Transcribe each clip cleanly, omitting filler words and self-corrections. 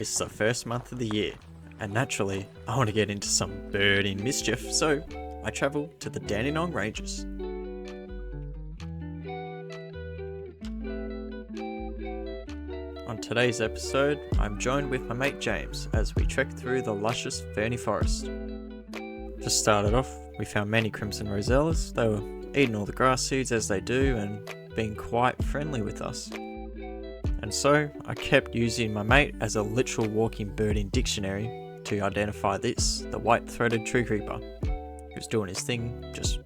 It's the first month of the year, and naturally, I want to get into some birding mischief, so I travel to the Dandenong Ranges. On today's episode, I'm joined with my mate James as we trek through the luscious ferny forest. To start it off, we found many crimson rosellas. They were eating all the grass seeds as they do and being quite friendly with us. And so, I kept using my mate as a literal walking birding dictionary to identify this, the white-throated tree creeper. He was doing his thing, just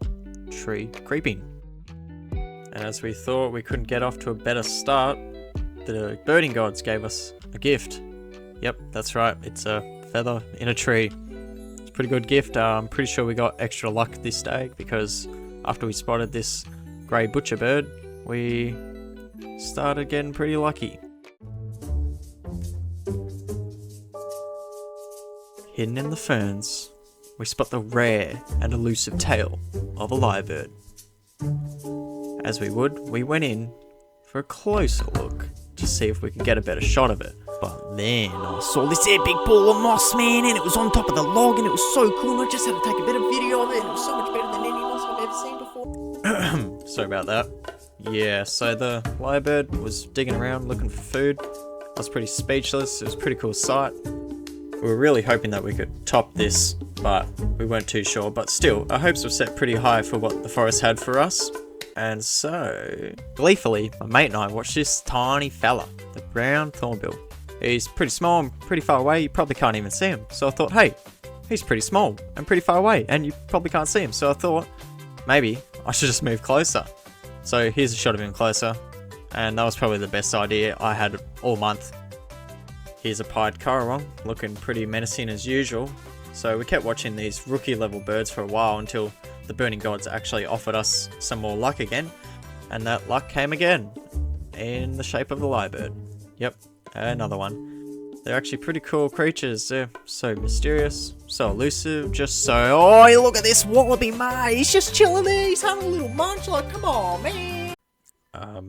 tree creeping. And as we thought we couldn't get off to a better start, the birding gods gave us a gift. Yep, that's right, it's a feather in a tree. It's a pretty good gift. I'm pretty sure we got extra luck this day because after we spotted this grey butcher bird, we started getting pretty lucky. Hidden in the ferns, we spot the rare and elusive tail of a lyrebird. As we would, we went in for a closer look to see if we could get a better shot of it. But then I saw this epic ball of moss, man, and it was on top of the log and it was so cool, and I just had to take a bit of video of it, and it was so much better than any moss I've ever seen before. Sorry about that. Yeah, so the lyrebird was digging around looking for food. I was pretty speechless. It was a pretty cool sight. We were really hoping that we could top this, but we weren't too sure. But still, our hopes were set pretty high for what the forest had for us. And so, gleefully, my mate and I watched this tiny fella, the brown thornbill. He's pretty small and pretty far away. You probably can't even see him. So I thought, hey, he's pretty small and pretty far away, and you probably can't see him. So I thought, maybe I should just move closer. So here's a shot of him closer, and that was probably the best idea I had all month. Here's a pied currawong, looking pretty menacing as usual. So we kept watching these rookie level birds for a while until the burning gods actually offered us some more luck again, and that luck came again, in the shape of the lyrebird. Yep, another one. They're actually pretty cool creatures. They're so mysterious, so elusive, just so... Oh, look at this wallaby mate! He's just chilling there, he's having a little munch, like, come on, man!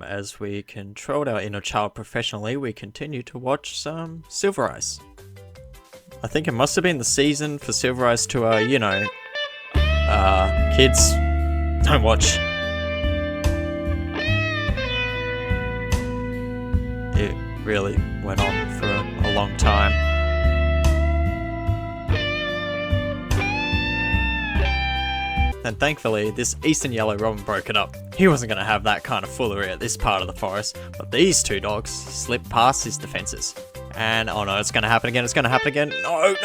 As we controlled our inner child professionally, we continued to watch some silver ice. I think it must have been the season for silver ice to, kids, don't watch. It really went on for a long time. And thankfully, this eastern yellow robin broke it up. He wasn't going to have that kind of foolery at this part of the forest, but these two dogs slipped past his defences. And, oh no, it's going to happen again, No,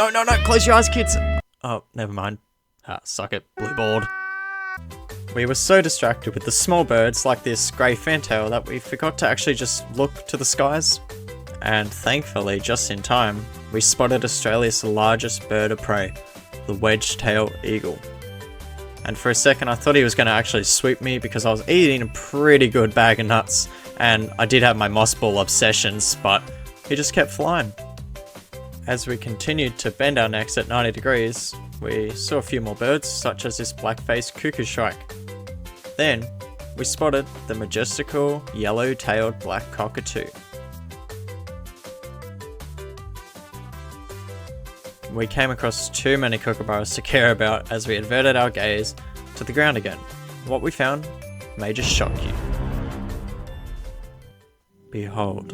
close your eyes, kids. Oh, never mind. Suck it, blue board. We were so distracted with the small birds like this grey fantail that we forgot to actually just look to the skies. And thankfully, just in time, we spotted Australia's largest bird of prey, the wedge-tailed eagle. And for a second I thought he was going to actually swoop me because I was eating a pretty good bag of nuts, and I did have my moss ball obsessions, but he just kept flying. As we continued to bend our necks at 90 degrees, we saw a few more birds, such as this black-faced cuckoo shrike. Then, we spotted the majestical yellow-tailed black cockatoo. We came across too many kookaburras to care about as we averted our gaze to the ground again. What we found may just shock you. Behold,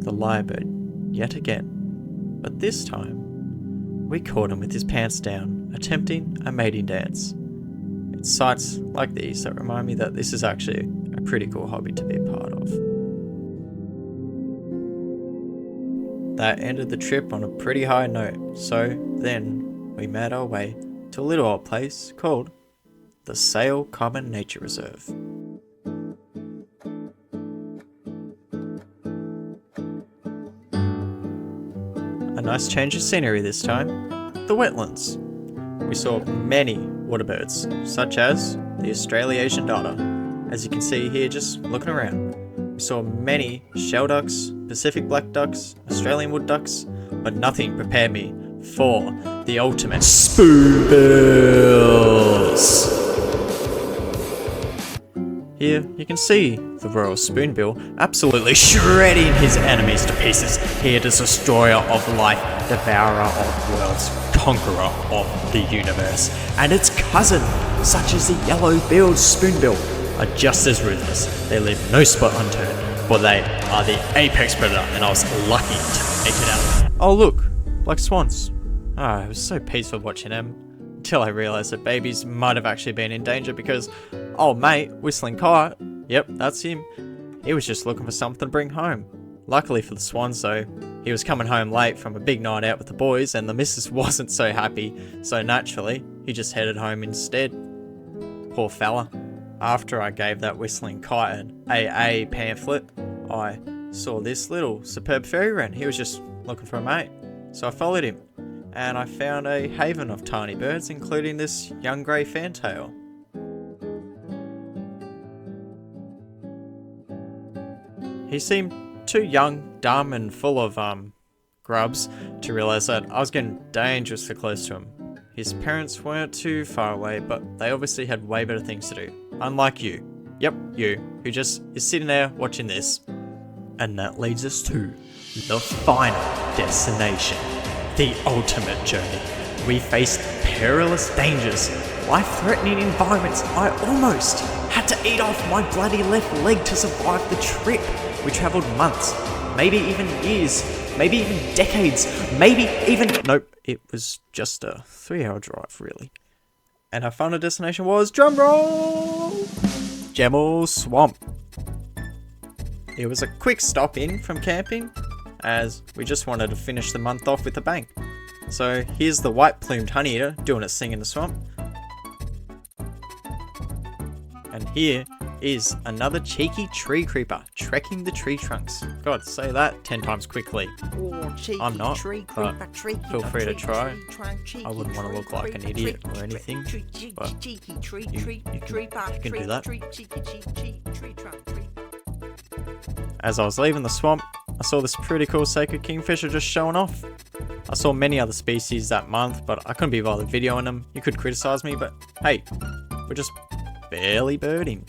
the lyrebird yet again, but this time we caught him with his pants down, attempting a mating dance. It's sights like these that remind me that this is actually a pretty cool hobby to be a part of. That ended the trip on a pretty high note, so then we made our way to a little old place called the Sale Common Nature Reserve. A nice change of scenery this time, the wetlands. We saw many water birds, such as the Australasian darter, as you can see here just looking around. We saw many shell ducks, Pacific black ducks, Australian wood ducks, but nothing prepared me for the ultimate spoonbills. Here you can see the royal spoonbill absolutely shredding his enemies to pieces. Here, the destroyer of life, devourer of worlds, conqueror of the universe, and its cousin, such as the yellow-billed spoonbill, are just as ruthless. They leave no spot unturned, for they are the apex predator, and I was lucky to make it out. Oh look, black swans. It was so peaceful watching them, until I realised that babies might have actually been in danger because old mate, Whistling Kite, yep, that's him, he was just looking for something to bring home. Luckily for the swans though, he was coming home late from a big night out with the boys and the missus wasn't so happy, so naturally, he just headed home instead. Poor fella. After I gave that Whistling Kite an AA pamphlet, I saw this little superb fairy wren. He was just looking for a mate, so I followed him, and I found a haven of tiny birds, including this young grey fantail. He seemed too young, dumb, and full of grubs to realise that I was getting dangerously close to him. His parents weren't too far away, but they obviously had way better things to do. Unlike you. Yep, you, who just is sitting there watching this. And that leads us to the final destination. The ultimate journey. We faced perilous dangers, life-threatening environments. I almost had to eat off my bloody left leg to survive the trip. We travelled months, maybe even years, maybe even decades, maybe even... Nope, it was just a 3-hour drive, really. And our final destination was, drumroll, Gemel Swamp. It was a quick stop in from camping, as we just wanted to finish the month off with a bang. So here's the white-plumed honeyeater doing its thing in the swamp. And here is another cheeky tree creeper trekking the tree trunks. God, say that 10 times quickly. Oh, cheeky I'm not, tree but creeper, feel free to try. Cheeky I wouldn't want to look like an idiot or anything, but you can do that. As I was leaving the swamp, I saw this pretty cool sacred kingfisher just showing off. I saw many other species that month, but I couldn't be bothered videoing them. You could criticize me, but hey, we're just barely birding.